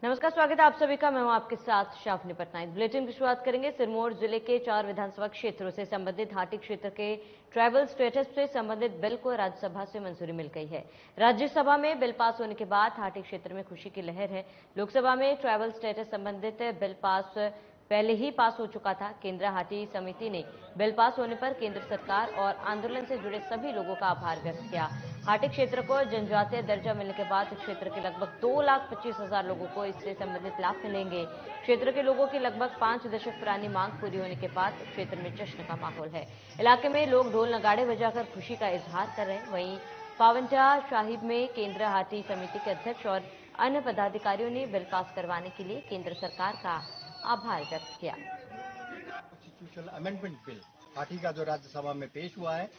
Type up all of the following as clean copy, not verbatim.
नमस्कार, स्वागत है आप सभी का। मैं हूं आपके साथ शाफनी पटनायक। बुलेटिन की शुरुआत करेंगे सिरमौर जिले के 4 विधानसभा क्षेत्रों से संबंधित हाटी क्षेत्र के ट्राइबल स्टेटस से संबंधित बिल को राज्यसभा से मंजूरी मिल गई है। राज्यसभा में बिल पास होने के बाद हाटी क्षेत्र में खुशी की लहर है। लोकसभा में ट्राइबल स्टेटस संबंधित बिल पहले ही पास हो चुका था। केंद्र हाटी समिति ने बिल पास होने पर केंद्र सरकार और आंदोलन से जुड़े सभी लोगों का आभार व्यक्त किया। हाटी क्षेत्र को जनजातीय दर्जा मिलने के बाद क्षेत्र के लगभग 2,25,000 लोगों को इससे संबंधित लाभ मिलेंगे। क्षेत्र के लोगों की लगभग 5 दशक पुरानी मांग पूरी होने के बाद क्षेत्र में जश्न का माहौल है। इलाके में लोग ढोल नगाड़े बजाकर खुशी का इजहार कर रहे हैं। वहीं पावंटा साहिब में केंद्र हाटी समिति के अध्यक्ष और अन्य पदाधिकारियों ने बिल पास करवाने के लिए केंद्र सरकार का आभार व्यक्त किया। कॉन्स्टिट्यूशनल अमेंडमेंट बिल हाटी का जो राज्यसभा में पेश हुआ है,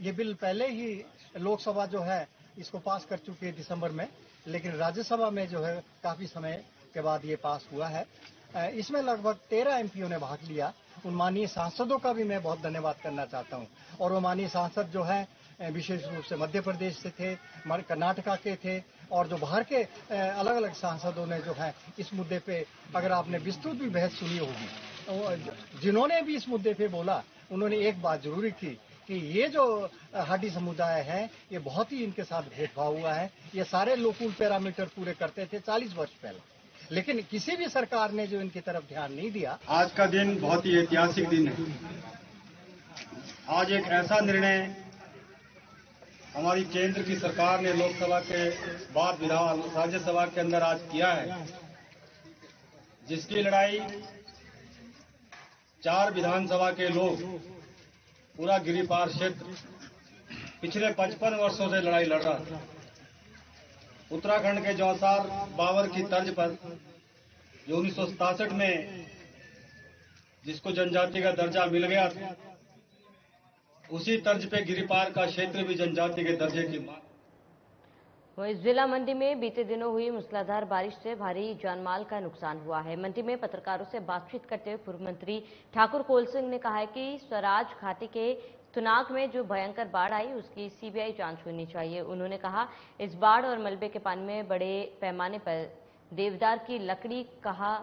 ये बिल पहले ही लोकसभा जो है इसको पास कर चुकी है दिसंबर में, लेकिन राज्यसभा में जो है काफी समय के बाद ये पास हुआ है। इसमें लगभग 13 एमपीओ ने भाग लिया। उन माननीय सांसदों का भी मैं बहुत धन्यवाद करना चाहता हूँ। और वो माननीय सांसद जो है विशेष रूप से मध्य प्रदेश से थे, कर्नाटका के थे, और जो बाहर के अलग अलग सांसदों ने जो है इस मुद्दे पे, अगर आपने विस्तृत भी बहस सुनी होगी, जिन्होंने भी इस मुद्दे पे बोला, उन्होंने एक बात जरूरी की कि ये जो हाटी समुदाय है ये बहुत ही इनके साथ भेदभाव हुआ है। ये सारे लोकल पैरामीटर पूरे करते थे 40 वर्ष पहले, लेकिन किसी भी सरकार ने जो इनकी तरफ ध्यान नहीं दिया। आज का दिन बहुत ही ऐतिहासिक दिन है। आज एक ऐसा निर्णय हमारी केंद्र की सरकार ने लोकसभा के बाद राज्यसभा के अंदर आज किया है, जिसकी लड़ाई 4 विधानसभा के लोग, पूरा गिरिपार क्षेत्र पिछले 55 वर्षों से लड़ाई लड़ रहा था। उत्तराखंड के जौसार बावर की तर्ज पर जो 1967 में जिसको जनजाति का दर्जा मिल गया था, उसी तर्ज पे गिरिपार का क्षेत्र भी जनजाति के दर्जे की मांग। वहीं जिला मंडी में बीते दिनों हुई मूसलाधार बारिश से भारी जानमाल का नुकसान हुआ है। मंडी में पत्रकारों से बातचीत करते हुए पूर्व मंत्री ठाकुर कोल सिंह ने कहा है कि स्वराज घाटी के तुनाग में जो भयंकर बाढ़ आई उसकी सीबीआई जांच होनी चाहिए। उन्होंने कहा, इस बाढ़ और मलबे के पानी में बड़े पैमाने पर देवदार की लकड़ी कहां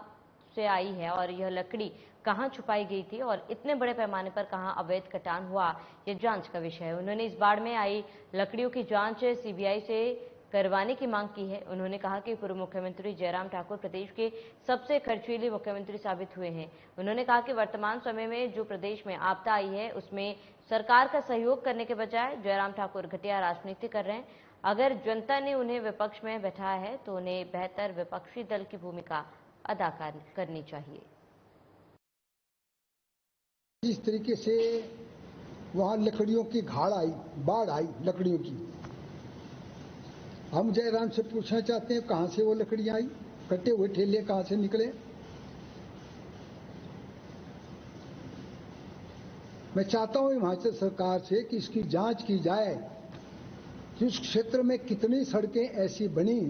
से आई है और यह लकड़ी कहां छुपाई गई थी और इतने बड़े पैमाने पर कहां अवैध कटान हुआ, यह जांच का विषय है। उन्होंने इस बाढ़ में आई लकड़ियों की जांच सीबीआई से करवाने की मांग की है। उन्होंने कहा कि पूर्व मुख्यमंत्री जयराम ठाकुर प्रदेश के सबसे खर्चीले मुख्यमंत्री साबित हुए हैं। उन्होंने कहा कि वर्तमान समय में जो प्रदेश में आपदा आई है उसमें सरकार का सहयोग करने के बजाय जयराम ठाकुर घटिया राजनीति कर रहे हैं। अगर जनता ने उन्हें विपक्ष में बैठाया है तो उन्हें बेहतर विपक्षी दल की भूमिका अदा करनी चाहिए। जिस तरीके से वहां लकड़ियों की घाड़ आई, बाढ़ आई लकड़ियों की, हम जयराम से पूछना चाहते हैं कहां से वो लकड़ियां आई, कटे हुए ठेले कहां से निकले। मैं चाहता हूं हिमाचल सरकार से कि इसकी जांच की जाए कि उस क्षेत्र में कितनी सड़कें ऐसी बनी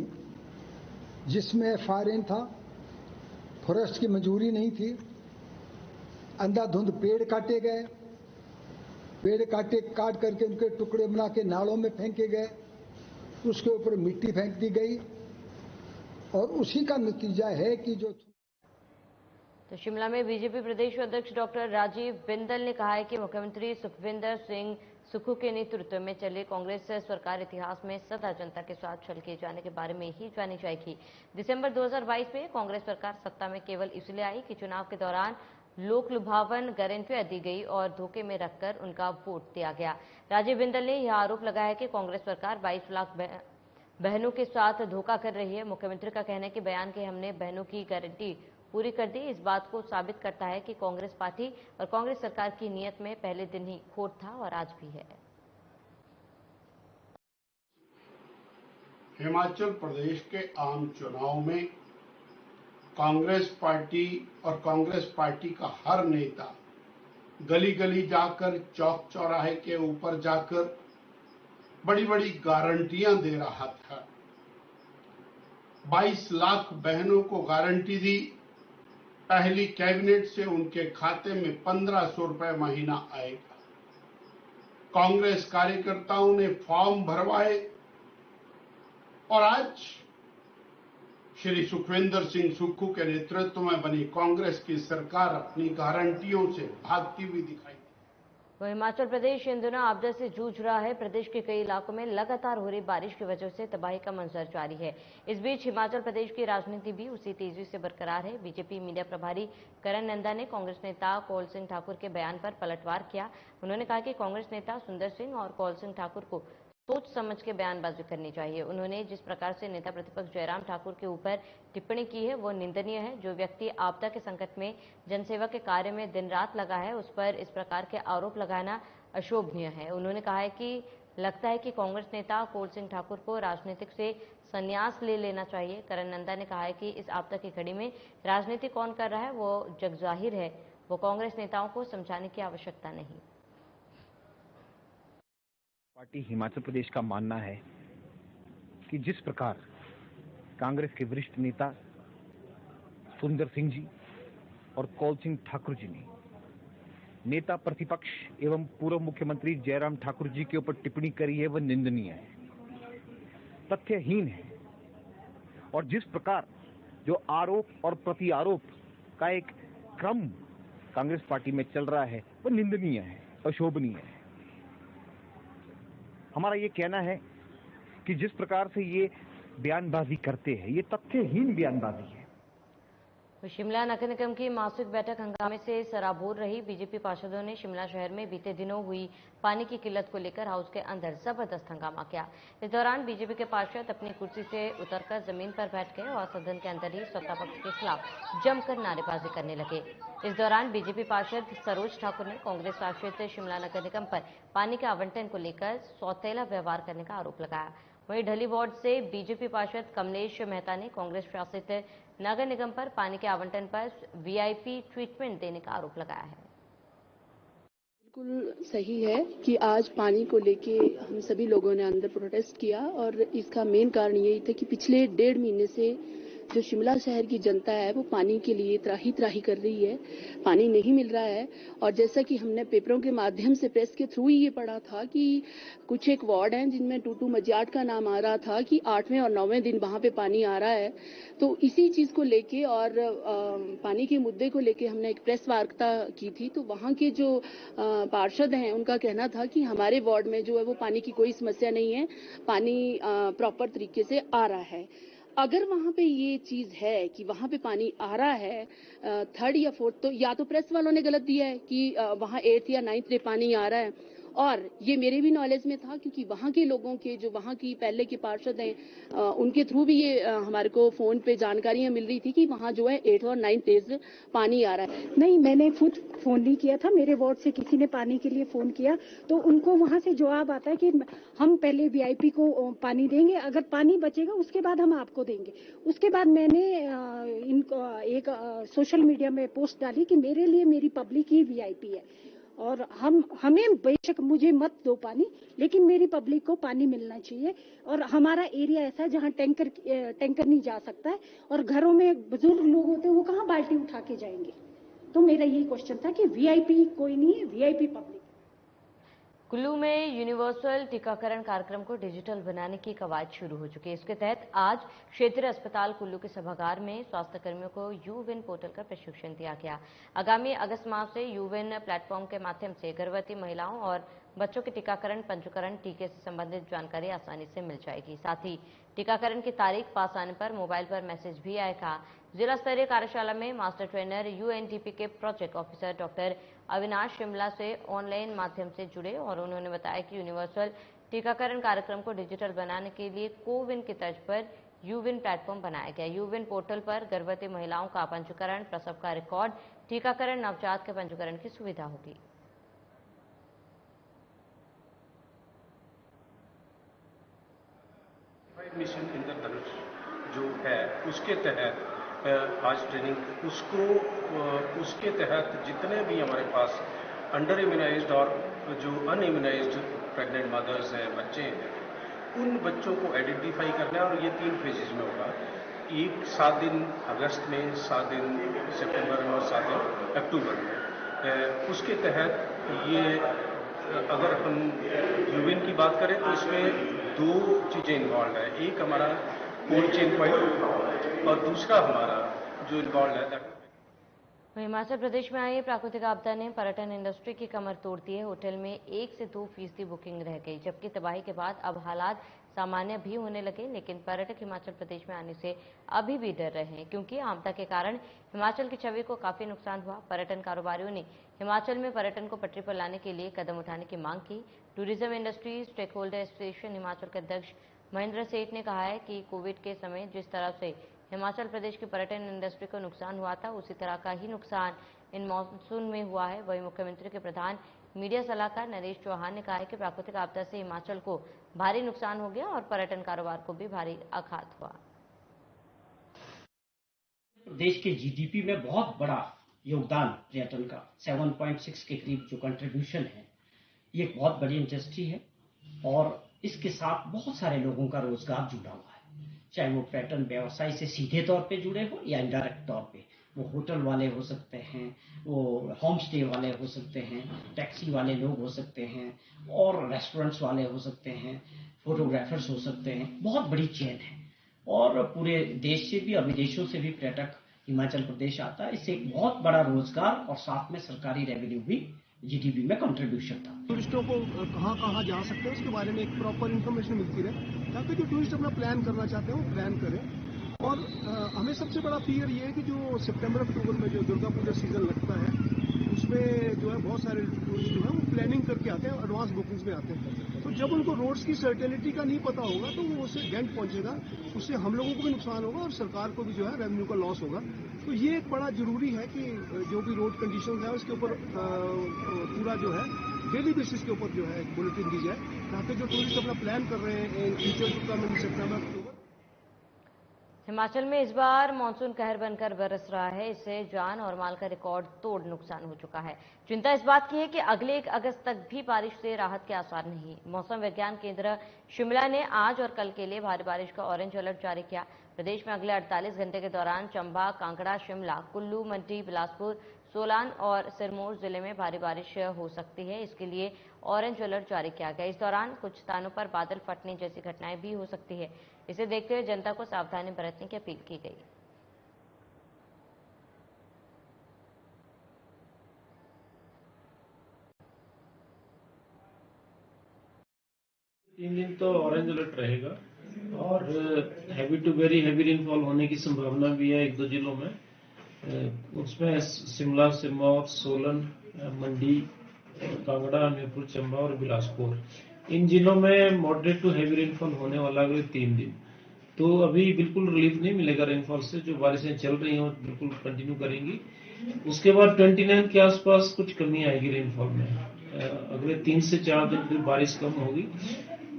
जिसमें फायरिंग था, फॉरेस्ट की मंजूरी नहीं थी, अंधाधुंध पेड़ काटे गए, पेड़ काट करके उनके टुकड़े बना के नालों में फेंके गए, उसके ऊपर मिट्टी फेंक दी गई और उसी का नतीजा है कि जो। तो शिमला में बीजेपी प्रदेश अध्यक्ष डॉक्टर राजीव बिंदल ने कहा है कि मुख्यमंत्री सुखविंदर सिंह सुक्खू के नेतृत्व में चले कांग्रेस सरकार इतिहास में सदा जनता के साथ छल किए जाने के बारे में ही जानी जाएगी। दिसंबर 2022 में कांग्रेस सरकार सत्ता में केवल इसलिए आई कि चुनाव के दौरान लोक लुभावन गारंटियां दी गई और धोखे में रखकर उनका वोट दिया गया। राजीव बिंदल ने यह आरोप लगाया कि कांग्रेस सरकार 22 लाख बहनों के साथ धोखा कर रही है। मुख्यमंत्री का कहना है कि बयान के हमने बहनों की गारंटी पूरी कर दी। इस बात को साबित करता है कि कांग्रेस पार्टी और कांग्रेस सरकार की नीयत में पहले दिन ही खोट था और आज भी है। हिमाचल प्रदेश के आम चुनाव में कांग्रेस पार्टी और कांग्रेस पार्टी का हर नेता गली गली जाकर, चौक चौराहे के ऊपर जाकर बड़ी बड़ी गारंटियां दे रहा था। 22 लाख बहनों को गारंटी दी। पहली कैबिनेट से उनके खाते में 1500 रुपए महीना आएगा। कांग्रेस कार्यकर्ताओं ने फॉर्म भरवाए और आज श्री सुखविंदर सिंह सुक्खू के नेतृत्व में बनी कांग्रेस की सरकार अपनी गारंटियों से भागती हुई दिखाई। वहीं हिमाचल प्रदेश इन दिनों आपदा से जूझ रहा है। प्रदेश के कई इलाकों में लगातार हो रही बारिश की वजह से तबाही का मंजर जारी है। इस बीच हिमाचल प्रदेश की राजनीति भी उसी तेजी से बरकरार है। बीजेपी मीडिया प्रभारी करण नंदा ने कांग्रेस नेता कौल सिंह ठाकुर के बयान पर पलटवार किया। उन्होंने कहा कि कांग्रेस नेता सुंदर सिंह और कौल सिंह ठाकुर को सोच समझ के बयानबाजी करनी चाहिए। उन्होंने जिस प्रकार से नेता प्रतिपक्ष जयराम ठाकुर के ऊपर टिप्पणी की है वो निंदनीय है। जो व्यक्ति आपदा के संकट में जनसेवा के कार्य में दिन रात लगा है उस पर इस प्रकार के आरोप लगाना अशोभनीय है। उन्होंने कहा है कि लगता है कि कांग्रेस नेता कौल सिंह ठाकुर को राजनीतिक से संन्यास ले लेना चाहिए। करण नंदा ने कहा है कि इस आपदा की घड़ी में राजनीति कौन कर रहा है वो जगजाहिर है, वो कांग्रेस नेताओं को समझाने की आवश्यकता नहीं। पार्टी हिमाचल प्रदेश का मानना है कि जिस प्रकार कांग्रेस के वरिष्ठ नेता सुंदर सिंह जी और कौल सिंह ठाकुर जी ने नेता प्रतिपक्ष एवं पूर्व मुख्यमंत्री जयराम ठाकुर जी के ऊपर टिप्पणी करी है वह निंदनीय है, तथ्यहीन है। और जिस प्रकार जो आरोप और प्रति आरोप का एक क्रम कांग्रेस पार्टी में चल रहा है वह निंदनीय है, अशोभनीय है। हमारा ये कहना है कि जिस प्रकार से ये बयानबाजी करते हैं ये तथ्यहीन बयानबाजी है। शिमला नगर निगम की मासिक बैठक हंगामे से सराबोर रही। बीजेपी पार्षदों ने शिमला शहर में बीते दिनों हुई पानी की किल्लत को लेकर हाउस के अंदर जबरदस्त हंगामा किया। इस दौरान बीजेपी के पार्षद अपनी कुर्सी से उतरकर जमीन पर बैठ गए और सदन के अंदर ही सत्तापक्ष के खिलाफ जमकर नारेबाजी करने लगे। इस दौरान बीजेपी पार्षद सरोज ठाकुर ने कांग्रेस शासित शिमला नगर निगम पर पानी के आवंटन को लेकर सौतेला व्यवहार करने का आरोप लगाया। वहीं ढली वार्ड से बीजेपी पार्षद कमलेश मेहता ने कांग्रेस शासित नगर निगम पर पानी के आवंटन पर वीआईपी ट्रीटमेंट देने का आरोप लगाया है। बिल्कुल सही है कि आज पानी को लेके हम सभी लोगों ने अंदर प्रोटेस्ट किया और इसका मेन कारण यही था कि पिछले 1.5 महीने से जो शिमला शहर की जनता है वो पानी के लिए त्राही त्राही कर रही है, पानी नहीं मिल रहा है। और जैसा कि हमने पेपरों के माध्यम से प्रेस के थ्रू ही ये पढ़ा था कि कुछ एक वार्ड हैं जिनमें टूटू मजियाट का नाम आ रहा था कि 8वें और 9वें दिन वहां पे पानी आ रहा है। तो इसी चीज को लेके और पानी के मुद्दे को लेके हमने एक प्रेस वार्ता की थी। तो वहां के जो पार्षद हैं उनका कहना था कि हमारे वार्ड में जो है वो पानी की कोई समस्या नहीं है, पानी प्रॉपर तरीके से आ रहा है। अगर वहां पे ये चीज है कि वहां पे पानी आ रहा है 3rd या 4th, तो या तो प्रेस वालों ने गलत दिया है कि वहां 8th या 9th डे पानी आ रहा है, और ये मेरे भी नॉलेज में था क्योंकि वहां के लोगों के जो वहां की पहले के पार्षद हैं उनके थ्रू भी ये हमारे को फोन पे जानकारियां मिल रही थी कि वहां जो है 8th और 9th डेज पानी आ रहा है। नहीं, मैंने खुद फोन नहीं किया था, मेरे वार्ड से किसी ने पानी के लिए फोन किया तो उनको वहां से जवाब आता है कि हम पहले वीआईपी को पानी देंगे, अगर पानी बचेगा उसके बाद हम आपको देंगे। उसके बाद मैंने इनको एक सोशल मीडिया में पोस्ट डाली कि मेरे लिए मेरी पब्लिक ही वीआईपी है और हमें बेशक मुझे मत दो पानी, लेकिन मेरी पब्लिक को पानी मिलना चाहिए। और हमारा एरिया ऐसा है जहाँ टैंकर नहीं जा सकता है और घरों में बुजुर्ग लोग होते हैं वो कहाँ बाल्टी उठा के जाएंगे। तो मेरा यही क्वेश्चन था कि वीआईपी कोई नहीं है, वीआईपी पब्लिक। कुल्लू में यूनिवर्सल टीकाकरण कार्यक्रम को डिजिटल बनाने की कवायद शुरू हो चुकी है। इसके तहत आज क्षेत्रीय अस्पताल कुल्लू के सभागार में स्वास्थ्य कर्मियों को यूविन पोर्टल का प्रशिक्षण दिया गया। आगामी अगस्त माह से यूविन प्लेटफॉर्म के माध्यम से गर्भवती महिलाओं और बच्चों के टीकाकरण, पंजीकरण, टीके से संबंधित जानकारी आसानी से मिल जाएगी। साथ ही टीकाकरण की तारीख पास आने पर मोबाइल पर मैसेज भी आएगा। जिला स्तरीय कार्यशाला में मास्टर ट्रेनर यूएनटीपी के project officer doctor Avinash Shimla से ऑनलाइन माध्यम से जुड़े और उन्होंने बताया कि यूनिवर्सल टीकाकरण कार्यक्रम को डिजिटल बनाने के लिए कोविन की तर्ज पर यूविन प्लेटफॉर्म बनाया गया। यूविन पोर्टल पर गर्भवती महिलाओं का पंजीकरण, प्रसव का रिकॉर्ड, टीकाकरण, नवजात के पंजीकरण की सुविधा होगी। मिशन इंद्रधनुष जो है उसके तहत आज ट्रेनिंग उसके तहत जितने भी हमारे पास अंडर इम्यूनाइज्ड और जो अनइम्यूनाइज्ड प्रेग्नेंट मदर्स हैं, बच्चे हैं, उन बच्चों को आइडेंटिफाई करना है और ये 3 फेजेज में होगा। एक 7 दिन अगस्त में, 7 दिन सितंबर में और 7 दिन अक्टूबर में। उसके तहत ये अगर हम यूविन की बात करें तो इसमें 2 चीज़ें इन्वॉल्व है। एक हमारा कोल्ड चेन पॉइंट, और दूसरा हमारा जो इन्वॉल्व है। हिमाचल प्रदेश में आई प्राकृतिक आपदा ने पर्यटन इंडस्ट्री की कमर तोड़ दी है। होटल में 1 से 2% बुकिंग रह गई, जबकि तबाही के बाद अब हालात सामान्य भी होने लगे। लेकिन पर्यटक हिमाचल प्रदेश में आने से अभी भी डर रहे हैं, क्योंकि आपदा के कारण हिमाचल की छवि को काफी नुकसान हुआ। पर्यटन कारोबारियों ने हिमाचल में पर्यटन को पटरी पर लाने के लिए कदम उठाने की मांग की। Tourism industry stakeholder association Himachal के अध्यक्ष महेंद्र सेठ ने कहा है कि कोविड के समय जिस तरह से हिमाचल प्रदेश की पर्यटन इंडस्ट्री को नुकसान हुआ था, उसी तरह का ही नुकसान इन मानसून में हुआ है। वहीं मुख्यमंत्री के प्रधान मीडिया सलाहकार नरेश चौहान ने कहा है कि प्राकृतिक आपदा से हिमाचल को भारी नुकसान हो गया और पर्यटन कारोबार को भी भारी आघात हुआ। देश के जीडीपी में बहुत बड़ा योगदान पर्यटन का 7.6 के करीब जो कंट्रीब्यूशन है, ये एक बहुत बड़ी इंडस्ट्री है और इसके साथ बहुत सारे लोगों का रोजगार जुड़ा हुआ है, चाहे वो पर्यटन व्यवसाय से सीधे तौर पे जुड़े हो या इनडायरेक्ट तौर पे। वो होटल वाले हो सकते हैं, वो होम स्टे वाले हो सकते हैं, टैक्सी वाले लोग हो सकते हैं, और रेस्टोरेंट्स वाले हो सकते हैं, फोटोग्राफर्स हो सकते हैं। बहुत बड़ी चेन है और पूरे देश से भी और विदेशों से भी पर्यटक हिमाचल प्रदेश आता है। इससे एक बहुत बड़ा रोजगार और साथ में सरकारी रेवेन्यू भी जीडीपी में कंट्रीब्यूशन था। टूरिस्टों को कहाँ जा सकते हैं उसके बारे में एक प्रॉपर इन्फॉर्मेशन मिलती रहे, ताकि जो टूरिस्ट अपना प्लान करना चाहते हैं वो प्लान करें। और हमें सबसे बड़ा फियर ये है कि जो सितंबर अक्टूबर में जो दुर्गा पूजा सीजन लगता है, उसमें जो है बहुत सारे टूरिस्ट जो है वो प्लानिंग करके आते हैं, एडवांस बुकिंग्स में आते हैं। तो जब उनको रोड्स की सर्टेनिटी का नहीं पता होगा तो वो उससे डेंट पहुंचेगा, उससे हम लोगों को भी नुकसान होगा और सरकार को भी जो है रेवेन्यू का लॉस होगा। तो ये एक बड़ा जरूरी है कि जो भी रोड कंडीशन है उसके ऊपर पूरा जो है डेली बेसिस के ऊपर जो है बुलेटिन दी जाए, ताकि जो टूरिस्ट अपना प्लान कर रहे हैं फ्यूचर टू कम इन सितंबर अक्टूबर। हिमाचल में इस बार मानसून कहर बनकर बरस रहा है। इससे जान और माल का रिकॉर्ड तोड़ नुकसान हो चुका है। चिंता इस बात की है कि अगले 1 अगस्त तक भी बारिश से राहत के आसार नहीं। मौसम विज्ञान केंद्र शिमला ने आज और कल के लिए भारी बारिश का ऑरेंज अलर्ट जारी किया। प्रदेश में अगले 48 घंटे के दौरान चंबा, कांगड़ा, शिमला, कुल्लू, मंडी, बिलासपुर, सोलान और सिरमौर जिले में भारी बारिश हो सकती है। इसके लिए ऑरेंज अलर्ट जारी किया गया। इस दौरान कुछ स्थानों पर बादल फटने जैसी घटनाएं भी हो सकती है। इसे देखते हुए जनता को सावधानी बरतने की अपील की गई। 3 दिन तो ऑरेंज अलर्ट रहेगा और heavy to very heavy rainfall होने की संभावना भी है 1-2 जिलों में। उसमें शिमला, सिरमौर, सोलन, मंडी, कांगड़ा, हमीरपुर, चंबा और बिलासपुर, इन जिलों में मॉडरेट टू हैवी रेनफॉल होने वाला अगले 3 दिन। तो अभी बिल्कुल रिलीफ नहीं मिलेगा रेनफॉल से, जो बारिशें चल रही हैं बिल्कुल कंटिन्यू करेंगी। उसके बाद 29 के आसपास कुछ कमी आएगी रेनफॉल में। अगले 3 से 4 दिन फिर बारिश कम होगी,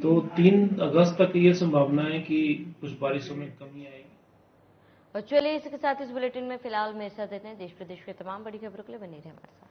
तो 3 अगस्त तक ये संभावना है कि कुछ बारिशों में कमी आएगी। और चलिए इसके साथ इस बुलेटिन में फिलहाल मेरे साथ देते हैं। देश प्रदेश के तमाम बड़ी खबरों के लिए बने रहे हमारे साथ।